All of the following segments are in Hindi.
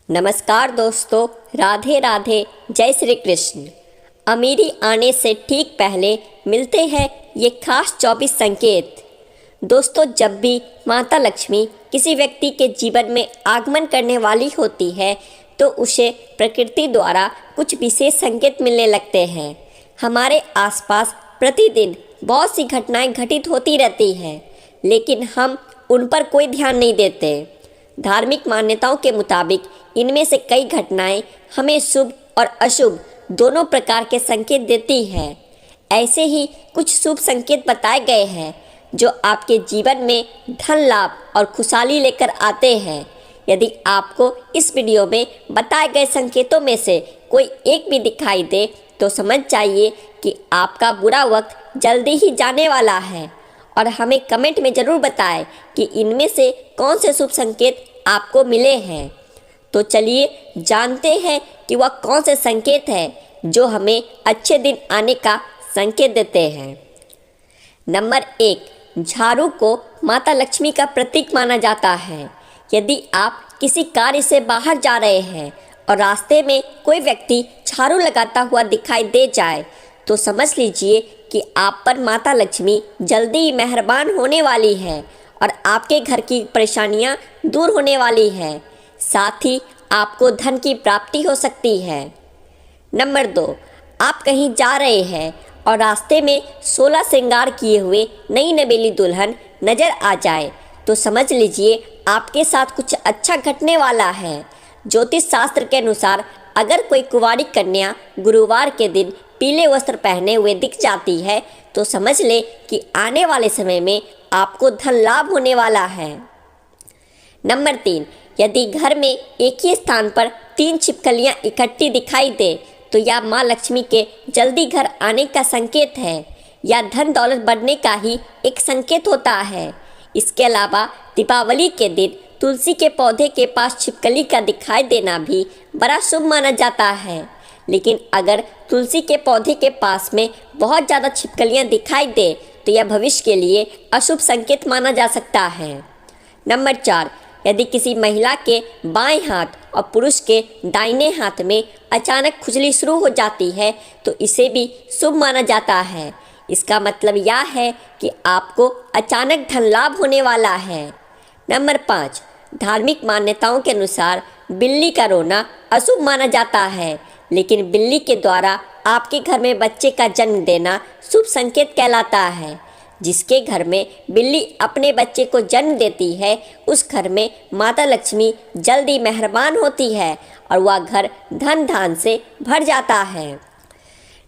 नमस्कार दोस्तों, राधे राधे, जय श्री कृष्ण। अमीरी आने से ठीक पहले मिलते हैं ये खास 24 संकेत। दोस्तों, जब भी माता लक्ष्मी किसी व्यक्ति के जीवन में आगमन करने वाली होती है तो उसे प्रकृति द्वारा कुछ विशेष संकेत मिलने लगते हैं। हमारे आसपास प्रतिदिन बहुत सी घटनाएं घटित होती रहती हैं, लेकिन हम उन पर कोई ध्यान नहीं देते। धार्मिक मान्यताओं के मुताबिक इनमें से कई घटनाएं हमें शुभ और अशुभ दोनों प्रकार के संकेत देती है। ऐसे ही कुछ शुभ संकेत बताए गए हैं जो आपके जीवन में धन लाभ और खुशहाली लेकर आते हैं। यदि आपको इस वीडियो में बताए गए संकेतों में से कोई एक भी दिखाई दे तो समझ जाइए कि आपका बुरा वक्त जल्दी ही जाने वाला है। और हमें कमेंट में ज़रूर बताएं कि इनमें से कौन से शुभ संकेत आपको मिले हैं। तो चलिए जानते हैं कि वह कौन से संकेत हैं जो हमें अच्छे दिन आने का संकेत देते हैं। नंबर 1, झाड़ू को माता लक्ष्मी का प्रतीक माना जाता है। यदि आप किसी कार्य से बाहर जा रहे हैं और रास्ते में कोई व्यक्ति झाड़ू लगाता हुआ दिखाई दे जाए तो समझ लीजिए कि आप पर माता लक्ष्मी जल्दी ही मेहरबान होने वाली है और आपके घर की परेशानियां दूर होने वाली है। साथ ही आपको धन की प्राप्ति हो सकती है। नंबर 2, आप कहीं जा रहे हैं और रास्ते में 16 श्रृंगार किए हुए नई नवेली दुल्हन नज़र आ जाए तो समझ लीजिए आपके साथ कुछ अच्छा घटने वाला है। ज्योतिष शास्त्र के अनुसार अगर कोई कुंवारी कन्या गुरुवार के दिन पीले वस्त्र पहने हुए दिख जाती है तो समझ ले कि आने वाले समय में आपको धन लाभ होने वाला है। नंबर 3, यदि घर में एक ही स्थान पर 3 छिपकलियां इकट्ठी दिखाई दे तो यह माँ लक्ष्मी के जल्दी घर आने का संकेत है या धन दौलत बढ़ने का ही एक संकेत होता है। इसके अलावा दीपावली के दिन तुलसी के पौधे के पास छिपकली का दिखाई देना भी बड़ा शुभ माना जाता है। लेकिन अगर तुलसी के पौधे के पास में बहुत ज़्यादा छिपकलियां दिखाई दे तो यह भविष्य के लिए अशुभ संकेत माना जा सकता है। नंबर 4, यदि किसी महिला के बाएं हाथ और पुरुष के दाहिने हाथ में अचानक खुजली शुरू हो जाती है तो इसे भी शुभ माना जाता है। इसका मतलब यह है कि आपको अचानक धन लाभ होने वाला है। नंबर 5, धार्मिक मान्यताओं के अनुसार बिल्ली का रोना अशुभ माना जाता है, लेकिन बिल्ली के द्वारा आपके घर में बच्चे का जन्म देना शुभ संकेत कहलाता है। जिसके घर में बिल्ली अपने बच्चे को जन्म देती है उस घर में माता लक्ष्मी जल्दी मेहरबान होती है और वह घर धन धान से भर जाता है।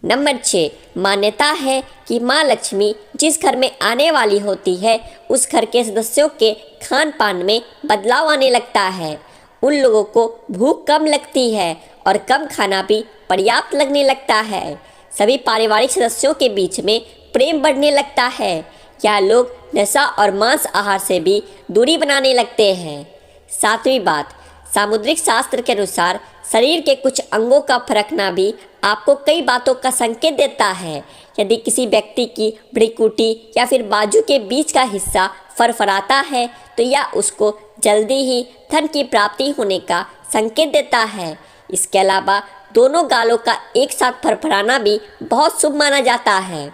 नंबर 6, मान्यता है कि माँ लक्ष्मी जिस घर में आने वाली होती है उस घर के सदस्यों के खान पान में बदलाव आने लगता है। उन लोगों को भूख कम लगती है और कम खाना भी पर्याप्त लगने लगता है। सभी पारिवारिक सदस्यों के बीच में प्रेम बढ़ने लगता है। या लोग नशा और मांस आहार से भी दूरी बनाने लगते हैं। 7वीं बात, सामुद्रिक शास्त्र के अनुसार शरीर के कुछ अंगों का फरकना भी आपको कई बातों का संकेत देता है। यदि किसी व्यक्ति की भ्रिकुटी या फिर बाजू के बीच का हिस्सा फरफराता है तो यह उसको जल्दी ही धन की प्राप्ति होने का संकेत देता है। इसके अलावा दोनों गालों का एक साथ फरफराना भी बहुत शुभ माना जाता है।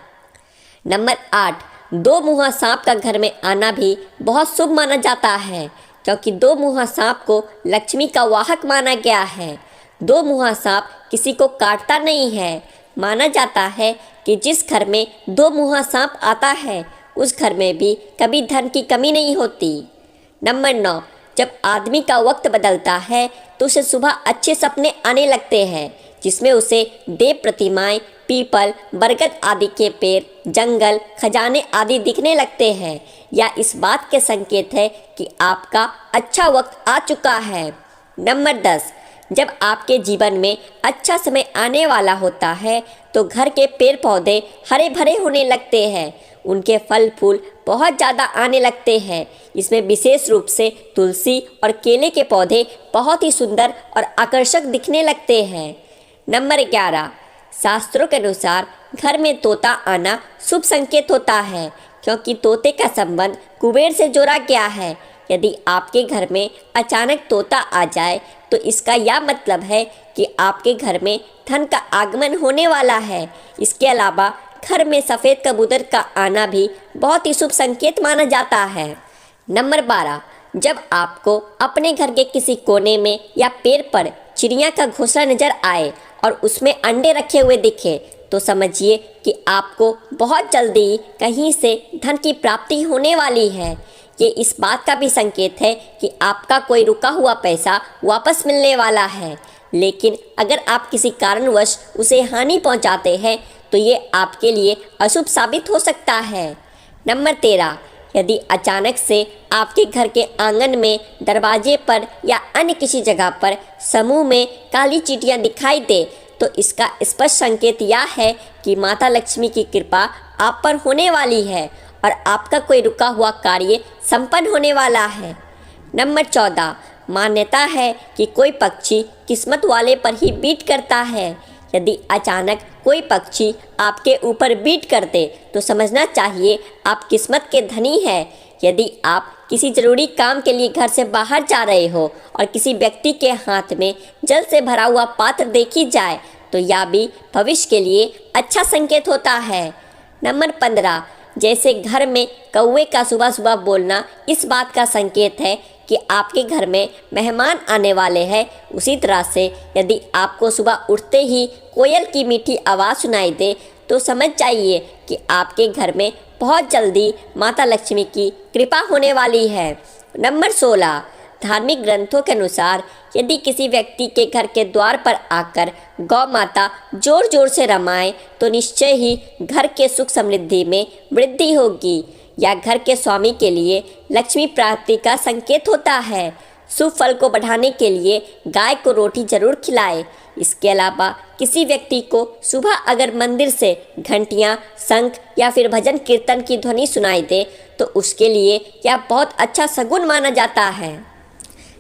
नंबर 8, 2 मुँहा सांप का घर में आना भी बहुत शुभ माना जाता है क्योंकि 2 मुँहा सांप को लक्ष्मी का वाहक माना गया है। 2 मुँहा सांप किसी को काटता नहीं है। माना जाता है कि जिस घर में 2 मुँहा सांप आता है उस घर में भी कभी धन की कमी नहीं होती। नंबर 9, जब आदमी का वक्त बदलता है तो उसे सुबह अच्छे सपने आने लगते हैं जिसमें उसे देव प्रतिमाएं, पीपल, बरगद आदि के पेड़, जंगल, खजाने आदि दिखने लगते हैं। या इस बात के संकेत है कि आपका अच्छा वक्त आ चुका है। नंबर 10, जब आपके जीवन में अच्छा समय आने वाला होता है तो घर के पेड़ पौधे हरे भरे होने लगते हैं। उनके फल फूल बहुत ज़्यादा आने लगते हैं। इसमें विशेष रूप से तुलसी और केले के पौधे बहुत ही सुंदर और आकर्षक दिखने लगते हैं। नंबर 11, शास्त्रों के अनुसार घर में तोता आना शुभ संकेत होता है क्योंकि तोते का संबंध कुबेर से जोड़ा गया है। यदि आपके घर में अचानक तोता आ जाए तो इसका यह मतलब है कि आपके घर में धन का आगमन होने वाला है। इसके अलावा घर में सफ़ेद कबूतर का आना भी बहुत ही शुभ संकेत माना जाता है। नंबर 12, जब आपको अपने घर के किसी कोने में या पेड़ पर चिड़िया का घोंसला नजर आए और उसमें अंडे रखे हुए दिखे तो समझिए कि आपको बहुत जल्दी कहीं से धन की प्राप्ति होने वाली है। ये इस बात का भी संकेत है कि आपका कोई रुका हुआ पैसा वापस मिलने वाला है। लेकिन अगर आप किसी कारणवश उसे हानि पहुंचाते हैं तो ये आपके लिए अशुभ साबित हो सकता है। नंबर 13, यदि अचानक से आपके घर के आंगन में, दरवाजे पर या अन्य किसी जगह पर समूह में काली चींटियां दिखाई दे तो इसका स्पष्ट संकेत यह है कि माता लक्ष्मी की कृपा आप पर होने वाली है और आपका कोई रुका हुआ कार्य संपन्न होने वाला है। नंबर 14, मान्यता है कि कोई पक्षी किस्मत वाले पर ही बीट करता है। यदि अचानक कोई पक्षी आपके ऊपर बीट कर दे तो समझना चाहिए आप किस्मत के धनी हैं। यदि आप किसी ज़रूरी काम के लिए घर से बाहर जा रहे हो और किसी व्यक्ति के हाथ में जल से भरा हुआ पात्र देखी जाए तो यह भी भविष्य के लिए अच्छा संकेत होता है। नंबर 15, जैसे घर में कौवे का सुबह सुबह बोलना इस बात का संकेत है कि आपके घर में मेहमान आने वाले हैं, उसी तरह से यदि आपको सुबह उठते ही कोयल की मीठी आवाज़ सुनाई दे तो समझ जाइए कि आपके घर में बहुत जल्दी माता लक्ष्मी की कृपा होने वाली है। नंबर 16, धार्मिक ग्रंथों के अनुसार यदि किसी व्यक्ति के घर के द्वार पर आकर गौ माता जोर जोर से रमाए तो निश्चय ही घर के सुख समृद्धि में वृद्धि होगी। यह घर के स्वामी के लिए लक्ष्मी प्राप्ति का संकेत होता है। शुभ फल को बढ़ाने के लिए गाय को रोटी जरूर खिलाए। इसके अलावा किसी व्यक्ति को सुबह अगर मंदिर से घंटियां, शंख या फिर भजन कीर्तन की ध्वनि सुनाई दे तो उसके लिए यह बहुत अच्छा शगुन माना जाता है।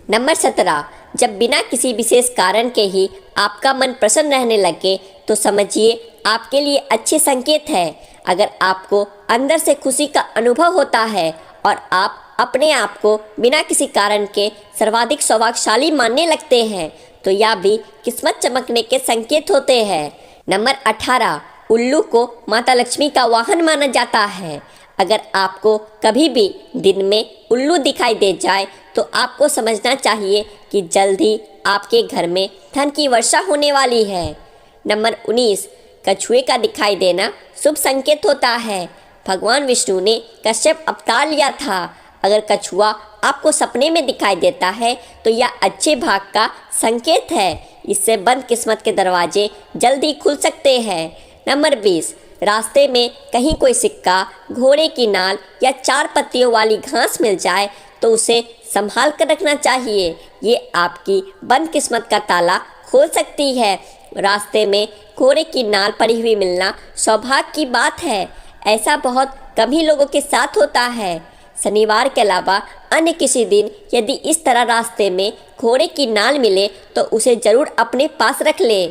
नंबर 17, जब बिना किसी विशेष कारण के ही आपका मन प्रसन्न रहने लगे तो समझिए आपके लिए अच्छे संकेत है। अगर आपको अंदर से खुशी का अनुभव होता है और आप अपने आप को बिना किसी कारण के सर्वाधिक सौभाग्यशाली मानने लगते हैं तो यह भी किस्मत चमकने के संकेत होते हैं। नंबर 18, उल्लू को माता लक्ष्मी का वाहन माना जाता है। अगर आपको कभी भी दिन में उल्लू दिखाई दे जाए तो आपको समझना चाहिए कि जल्द ही आपके घर में धन की वर्षा होने वाली है। नंबर 19, कछुए का दिखाई देना शुभ संकेत होता है। भगवान विष्णु ने कश्यप अवतार लिया था। अगर कछुआ आपको सपने में दिखाई देता है तो यह अच्छे भाग का संकेत है। इससे बंद किस्मत के दरवाजे जल्दी खुल सकते हैं। नंबर 20, रास्ते में कहीं कोई सिक्का, घोड़े की नाल या 4 पत्तियों वाली घास मिल जाए तो उसे संभाल कर रखना चाहिए। ये आपकी बंद किस्मत का ताला खोल सकती है। रास्ते में घोड़े की नाल पड़ी हुई मिलना सौभाग्य की बात है। ऐसा बहुत कम ही लोगों के साथ होता है। शनिवार के अलावा अन्य किसी दिन यदि इस तरह रास्ते में घोड़े की नाल मिले तो उसे ज़रूर अपने पास रख ले।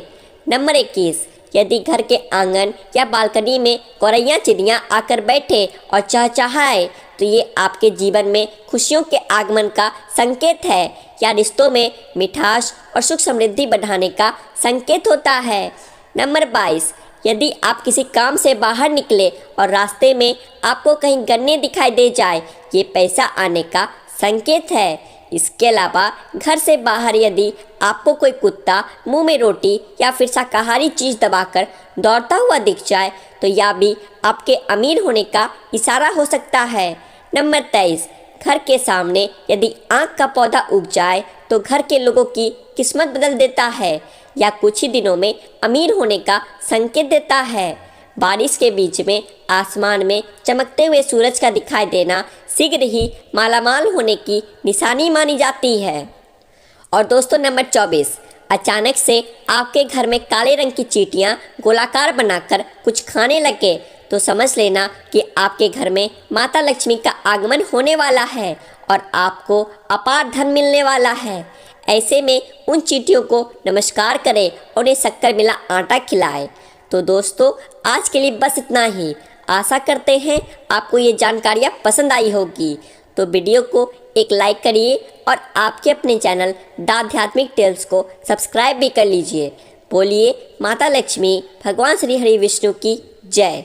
नंबर 21, यदि घर के आंगन या बालकनी में गौरैया चिड़ियाँ आकर बैठे और चहचहाए तो ये आपके जीवन में खुशियों के आगमन का संकेत है या रिश्तों में मिठास और सुख समृद्धि बढ़ाने का संकेत होता है। नंबर 22, यदि आप किसी काम से बाहर निकले और रास्ते में आपको कहीं गन्ने दिखाई दे जाए, ये पैसा आने का संकेत है। इसके अलावा घर से बाहर यदि आपको कोई कुत्ता मुंह में रोटी या फिर शाकाहारी चीज़ दबाकर दौड़ता हुआ दिख जाए तो यह भी आपके अमीर होने का इशारा हो सकता है। नंबर 23, घर के सामने यदि आँख का पौधा उग जाए तो घर के लोगों की किस्मत बदल देता है या कुछ ही दिनों में अमीर होने का संकेत देता है। बारिश के बीच में आसमान में चमकते हुए सूरज का दिखाई देना शीघ्र ही मालामाल होने की निशानी मानी जाती है। और दोस्तों नंबर 24, अचानक से आपके घर में काले रंग की चींटियां गोलाकार बनाकर कुछ खाने लगे तो समझ लेना कि आपके घर में माता लक्ष्मी का आगमन होने वाला है और आपको अपार धन मिलने वाला है। ऐसे में उन चींटियों को नमस्कार करें और उन्हें शक्कर मिला आटा खिलाएं। तो दोस्तों आज के लिए बस इतना ही। आशा करते हैं आपको ये जानकारियाँ पसंद आई होगी। तो वीडियो को एक लाइक करिए और आपके अपने चैनल द आध्यात्मिक टेल्स को सब्सक्राइब भी कर लीजिए। बोलिए माता लक्ष्मी भगवान श्री हरि विष्णु की जय।